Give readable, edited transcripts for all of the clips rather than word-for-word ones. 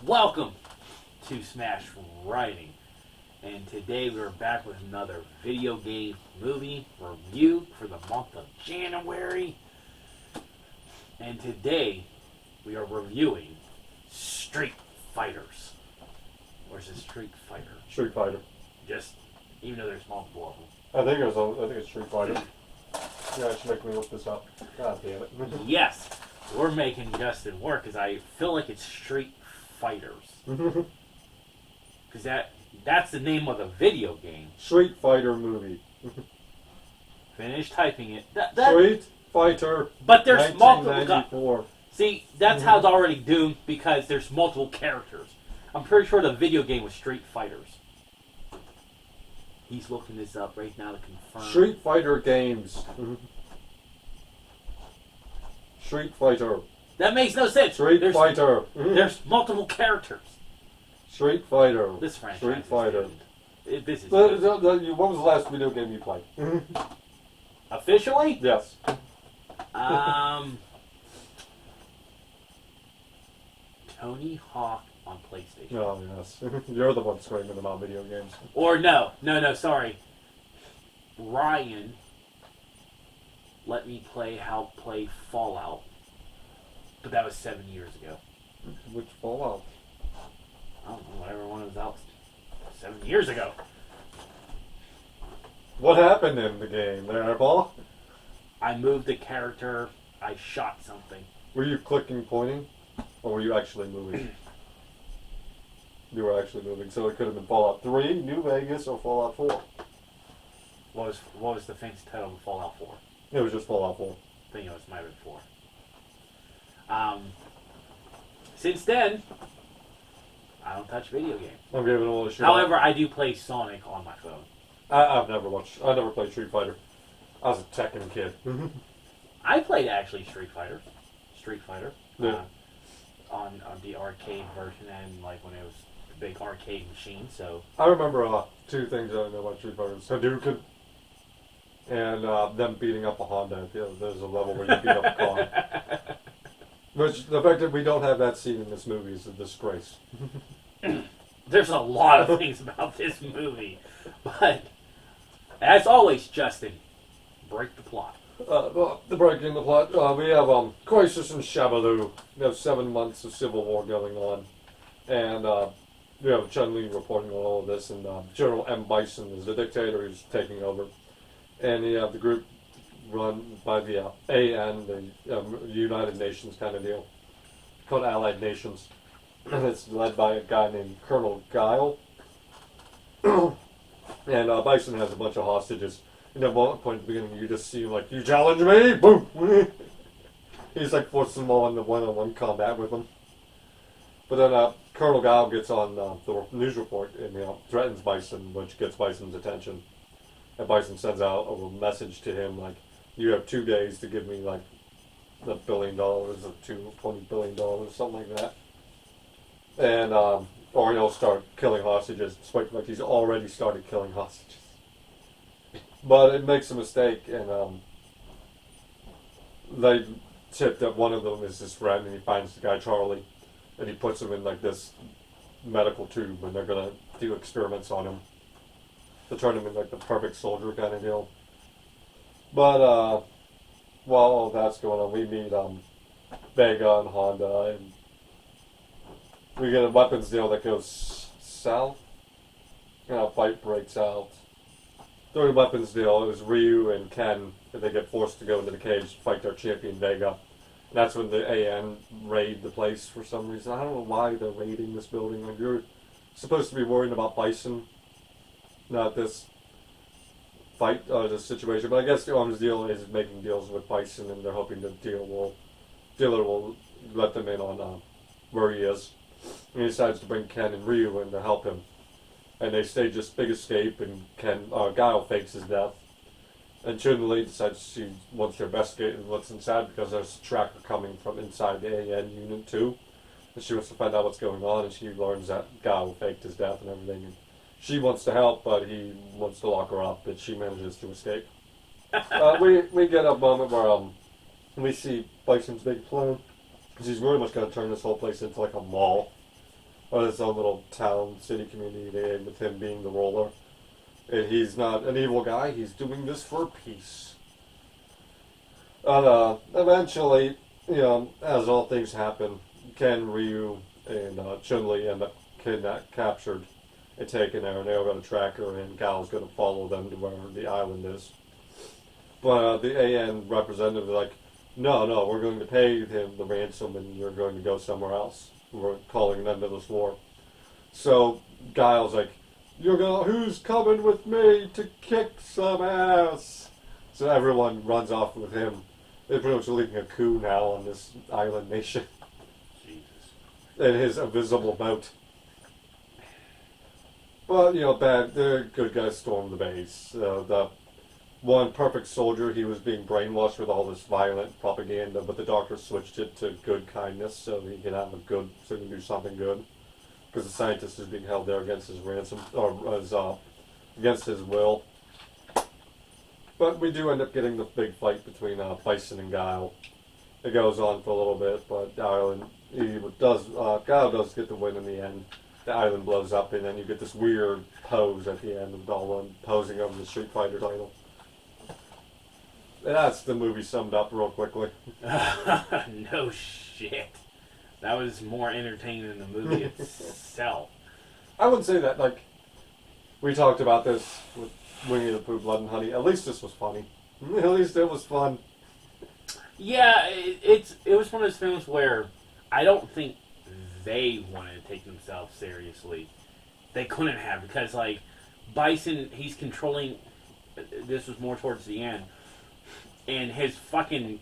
Welcome to Smash Writing, and today we're back with another video game movie review for the month of January. And today we are reviewing Street Fighters. Or is it Street Fighter? Street Fighter. Just, even though there's multiple of them. I think it's Street Fighter. Yeah, it should make me look this up. God damn it. Yes, we're making Justin work because I feel like it's Street Fighters. Because that's the name of the video game. Street Fighter movie. Finish typing it. Street Fighter. But there's multiple. 1994. See, that's how it's already doomed because there's multiple characters. I'm pretty sure the video game was Street Fighters. He's looking this up right now to confirm. Street Fighter games. Street Fighter. That makes no sense. Street Fighter. There's multiple characters. Street Fighter. This franchise. Street Fighter. This is What was the last video game you played? officially. Yes. Tony Hawk on PlayStation. Oh, yes. You're the one screaming about video games. Or no, sorry. Ryan let me play Fallout, but that was 7 years ago. Which Fallout? I don't know, whatever one was out 7 years ago. What happened in the game there, Paul? I moved the character. I shot something. Were you clicking, pointing? Or were you actually moving? You were actually moving, so it could have been Fallout 3, New Vegas, or Fallout 4. What was the fancy title of Fallout 4? It was just Fallout 4. I think it might have been 4. Since then, I don't touch video games. I'm giving it all a shot. However, I do play Sonic on my phone. I never played Street Fighter. I was a Tekken kid. I played actually Street Fighter. Yeah. On the arcade version and like when it was a big arcade machine. So I remember two things I know about Street Fighter. Hadouken and them beating up a Honda. There's a level where you beat up a car. Which, the fact that we don't have that scene in this movie is a disgrace. there's a lot of things about this movie. But as always, Justin, break the plot. The breaking the plot. We have Crisis in Shabaloo. We have 7 months of civil war going on, and we have Chun-Li reporting on all of this, and General M. Bison is the dictator who's taking over, and you have the group run by the AN, the United Nations kind of deal, called Allied Nations, and it's led by a guy named Colonel Guile, and Bison has a bunch of hostages. And at one point at the beginning, you just see him like, you challenge me? Boom! He's like forcing them all into one-on-one combat with them. But then Colonel Guile gets on the news report and threatens Bison, which gets Bison's attention. And Bison sends out a message to him like, you have 2 days to give me like $1 billion or $20 billion, something like that. And or he'll start killing hostages, despite like he's already started killing hostages. But it makes a mistake, and they tip that one of them is his friend, and he finds the guy Charlie, and he puts him in like this medical tube, and they're gonna do experiments on him to turn him into like the perfect soldier kind of deal. But while all that's going on, we meet Vega and Honda, and we get a weapons deal that goes south. A fight breaks out. During the weapons deal, it was Ryu and Ken that they get forced to go into the cage to fight their champion Vega. And that's when the AN raid the place for some reason. I don't know why they're raiding this building. Like, you're supposed to be worrying about Bison, not this fight, this situation. But I guess the arms deal is making deals with Bison, and they're hoping the dealer will let them in on where he is. And he decides to bring Ken and Ryu in to help him. And they stage this big escape, and Guile fakes his death. And Chun-Li decides she wants to investigate what's inside because there's a tracker coming from inside the AN unit too. And she wants to find out what's going on, and she learns that Guile faked his death and everything. And she wants to help, but he wants to lock her up, but she manages to escape. We get a moment where we see Bison's big plan. He's really much going to turn this whole place into like a mall. or his own little town, city, community there, with him being the ruler. And he's not an evil guy. He's doing this for peace. And eventually, as all things happen, Ken, Ryu, and Chun-Li end up captured and taken there, and they're going to track her, and Gao's going to follow them to where the island is. But the AN representative is like, no, we're going to pay him the ransom, and you're going to go somewhere else. We're calling an end to this war. So Guile's like, who's coming with me to kick some ass? So everyone runs off with him. They're pretty much leading a coup now on this island nation. Jesus. In his invisible boat. But, the good guys stormed the base. The one perfect soldier, he was being brainwashed with all this violent propaganda, but the doctor switched it to good kindness so he can do something good. Because the scientist is being held there against his ransom, or against his will. But we do end up getting the big fight between Bison and Guile. It goes on for a little bit, but Guile does get the win in the end. The island blows up, and then you get this weird pose at the end of Dahlon posing over the Street Fighter title. And that's the movie summed up real quickly. No shit. That was more entertaining than the movie itself. I wouldn't say that, we talked about this with Winnie the Pooh, Blood and Honey. At least this was funny. At least it was fun. Yeah, it was one of those films where I don't think they wanted to take themselves seriously. They couldn't have, because, Bison, he's controlling... This was more towards the end. And his fucking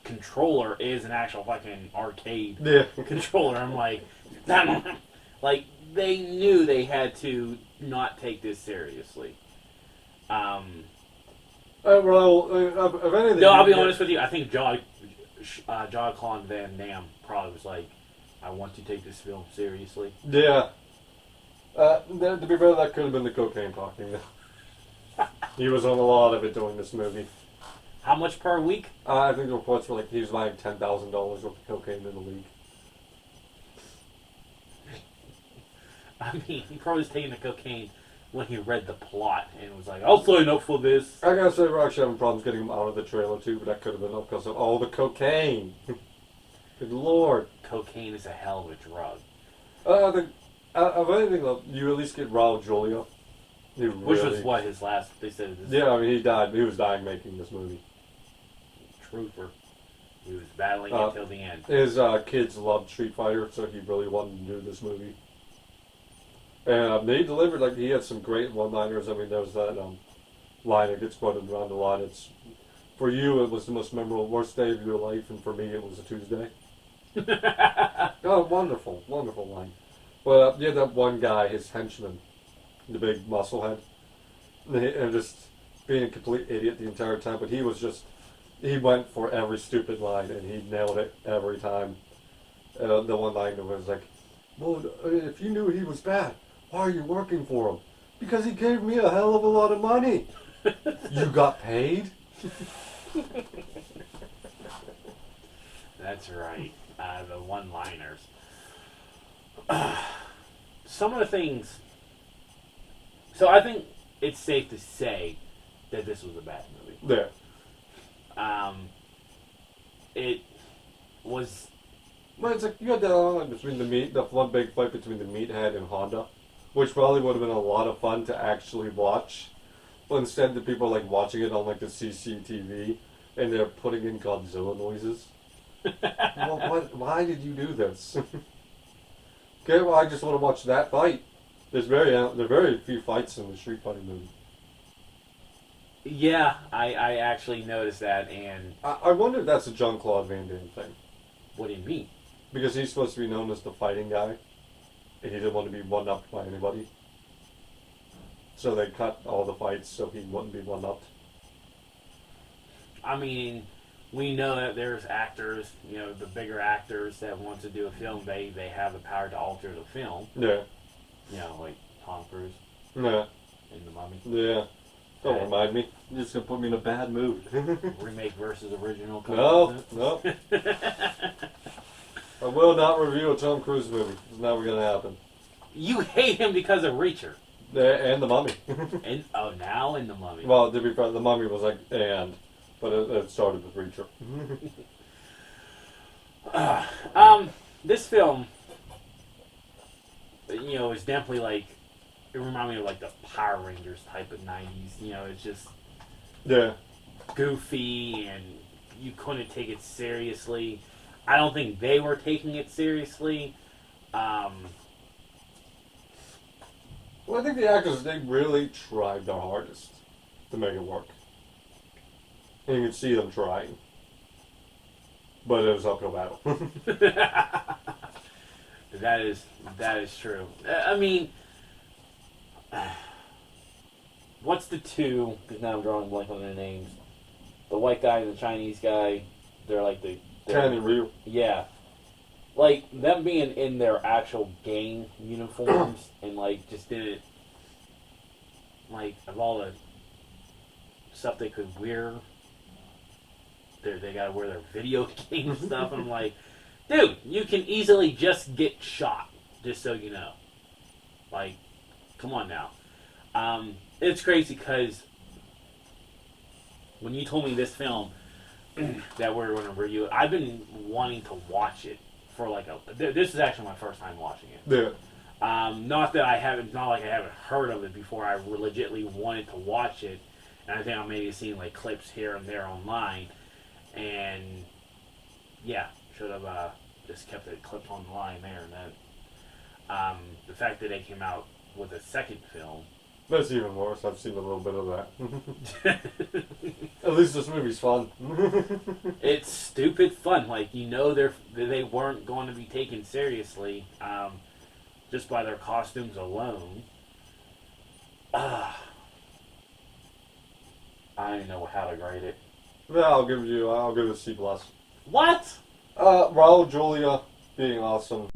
controller is an actual fucking arcade controller. I'm like... they knew they had to not take this seriously. If anything... No, I'll be honest with you. I think Jean-Claude Van Damme probably was like, I want to take this film seriously. Yeah. To be fair, that could have been the cocaine talking. He was on a lot of it during this movie. How much per week? I think the reports were he was buying $10,000 worth of cocaine in a week. I mean, he probably was taking the cocaine when he read the plot and was like, I'll sign up for this. I gotta say, we're actually having problems getting him out of the trailer too, but that could have been because of all the cocaine. Good lord. Cocaine is a hell of a drug. I think, of anything, you at least get Raul Julia. Which was what his last, they said. Yeah, I mean, he died. He was dying making this movie. Trooper. He was battling until the end. His kids loved Street Fighter, so he really wanted to do this movie. And they delivered, he had some great one-liners. I mean, there was that line that gets quoted around a lot. It's, for you, it was the most memorable, worst day of your life, and for me, it was a Tuesday. Oh, wonderful, wonderful line. Well, yeah, that one guy, his henchman, the big muscle head, and just being a complete idiot the entire time, but he went for every stupid line, and he nailed it every time. The one line was like, well, if you knew he was bad, why are you working for him? Because he gave me a hell of a lot of money. You got paid? That's right. The one-liners. Some of the things... So I think it's safe to say that this was a bad movie. Yeah. It was... Well, it's you had that between the one big fight between the Meathead and Honda, which probably would have been a lot of fun to actually watch. But instead, the people are watching it on the CCTV, and they're putting in Godzilla noises. Well, why did you do this? Okay, well, I just want to watch that fight. There are very few fights in the Street Fighter movie. Yeah, I actually noticed that, and... I wonder if that's a Jean-Claude Van Damme thing. What do you mean? Because he's supposed to be known as the fighting guy, and he didn't want to be one-upped by anybody. So they cut all the fights so he wouldn't be one-upped. I mean, we know that there's actors, the bigger actors that want to do a film, they have the power to alter the film. Yeah. Like Tom Cruise. Yeah. In The Mummy. Yeah. Don't remind me. You're just going to put me in a bad mood. Remake versus original. No. I will not review a Tom Cruise movie. It's never gonna happen. You hate him because of Reacher. And the Mummy. And now in the Mummy. Well, to be fair, the Mummy was like but it started with Reacher. This film, is definitely like, it reminded me of like the Power Rangers type of 90s. It's just Yeah. goofy and you couldn't take it seriously. I don't think they were taking it seriously. Well, I think the actors, they really tried their hardest to make it work. And you could see them trying. But it was uphill battle. That is true. I mean, what's the two? Because now I'm drawing a blank on their names. The white guy and the Chinese guy. They're like the Ken and Ryu. Yeah, like them being in their actual gang uniforms and like just did it. Like of all the stuff they could wear, they gotta wear their video game stuff. And I'm like, dude, you can easily just get shot. Just so you know, like, come on now. It's crazy because when you told me this film that we're going to review, I've been wanting to watch it for like this is actually my first time watching it. Yeah. Not that I haven't, not like I haven't heard of it before. I legitimately wanted to watch it, and I think I maybe seen like clips here and there online, and yeah, should have just kept it clipped on the line there. And then the fact that they came out with a second film. That's even worse. I've seen a little bit of that. At least this movie's fun. It's stupid fun. Like, they weren't going to be taken seriously just by their costumes alone. I don't even know how to grade it. Yeah, I'll give it a C+. What? Raul Julia being awesome.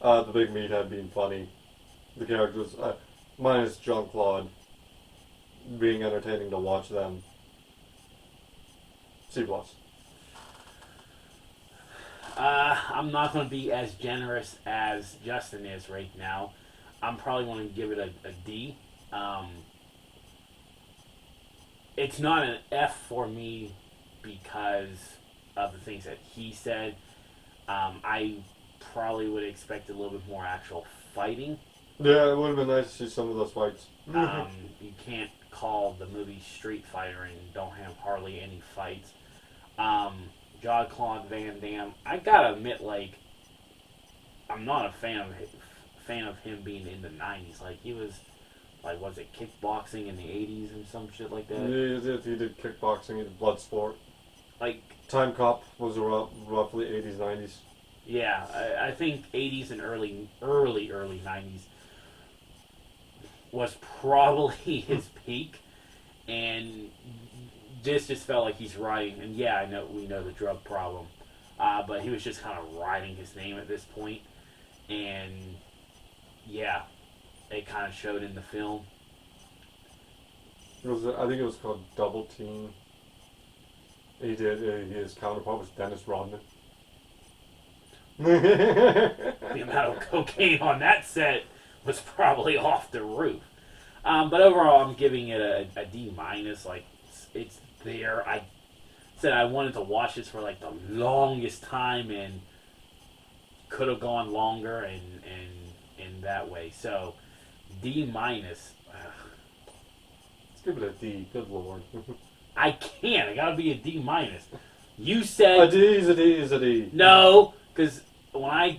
The big meathead being funny. The characters, minus Jean-Claude, being entertaining to watch them. C+. I'm not going to be as generous as Justin is right now. I'm probably going to give it a D. It's not an F for me because of the things that he said. I probably would expect a little bit more actual fighting. Yeah, it would have been nice to see some of those fights. You can't call the movie Street Fighter and don't have hardly any fights. Jean-Claude Van Damme, I gotta admit, like, I'm not a fan of him being in the 90s. Like, he was, like, was it kickboxing in the 80s and some shit like that? Yeah, he did kickboxing, he did blood sport. Like, Time Cop was roughly 80s, 90s. Yeah, I think 80s and early 90s was probably his peak, and this just felt like he's riding. And yeah, we know the drug problem, but he was just kind of riding his name at this point, and yeah, it kind of showed in the film. I think it was called Double Team. He did. His counterpart was Dennis Rodman. The amount of cocaine on that set was probably off the roof. But overall, I'm giving it a D minus. Like, it's there. I said I wanted to watch this for like the longest time and could have gone longer and in that way. So D minus. Let's give it a D. Good lord. I can't. I gotta be a D minus. You said A D is a D is a D. no, because when I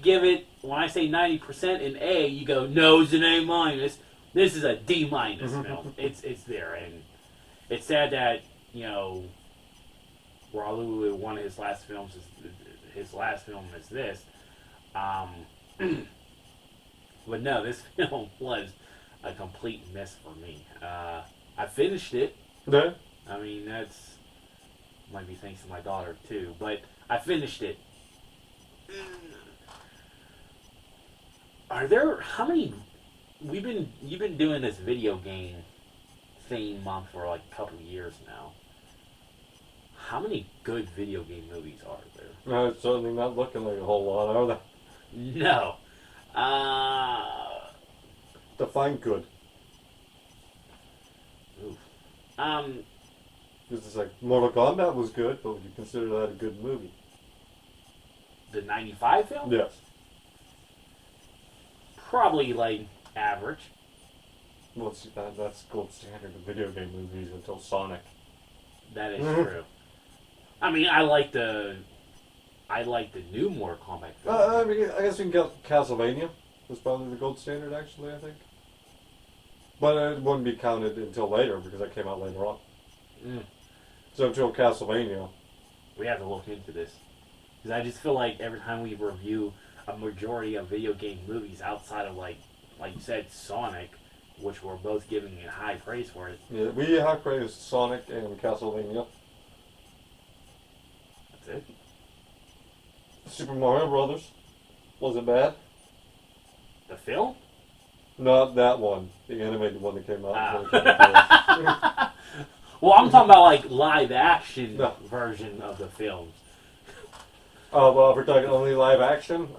say 90% in A, you go no, it's an A minus. This is a D minus film. It's there, and it's sad that Raul, one of his last films is this. But no, this film was a complete miss for me. I finished it. Yeah. I mean, that's might be thanks to my daughter too, but I finished it. Are there how many? You've been doing this video game theme month for like a couple of years now. How many good video game movies are there? No, it's certainly not looking like a whole lot, are they? No. Uh, Define good. oof. Because it's like Mortal Kombat was good, but would you consider that a good movie? The 95 film? Yes. Probably like average. Well, see, that's gold standard of video game movies until Sonic. That is true. I mean, I like the new Mortal Kombat film. I mean, I guess we can get Castlevania. Was probably the gold standard, actually, I think. But it wouldn't be counted until later because that came out later on. Mm. So until Castlevania. We have to look into this. Because I just feel like every time we review a majority of video game movies outside of, like you said, Sonic, which we're both giving it high praise for it. Yeah, we have praised Sonic and Castlevania. That's it. Super Mario Brothers. Was it bad? The film? Not that one. The animated one that came out. Ah. Well, I'm talking about, like, live action No. version of the films. Oh, well, if we're talking only live action,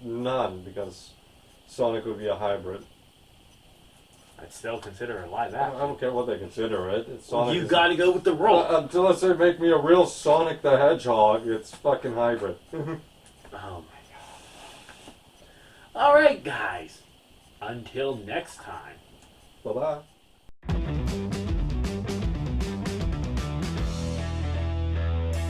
none, because Sonic would be a hybrid. I'd still consider it live I action. don't care what they consider it. It's Sonic. You gotta go with the role. Until they make me a real Sonic the Hedgehog, it's fucking hybrid. Oh my god. Alright, guys. Until next time. Bye-bye.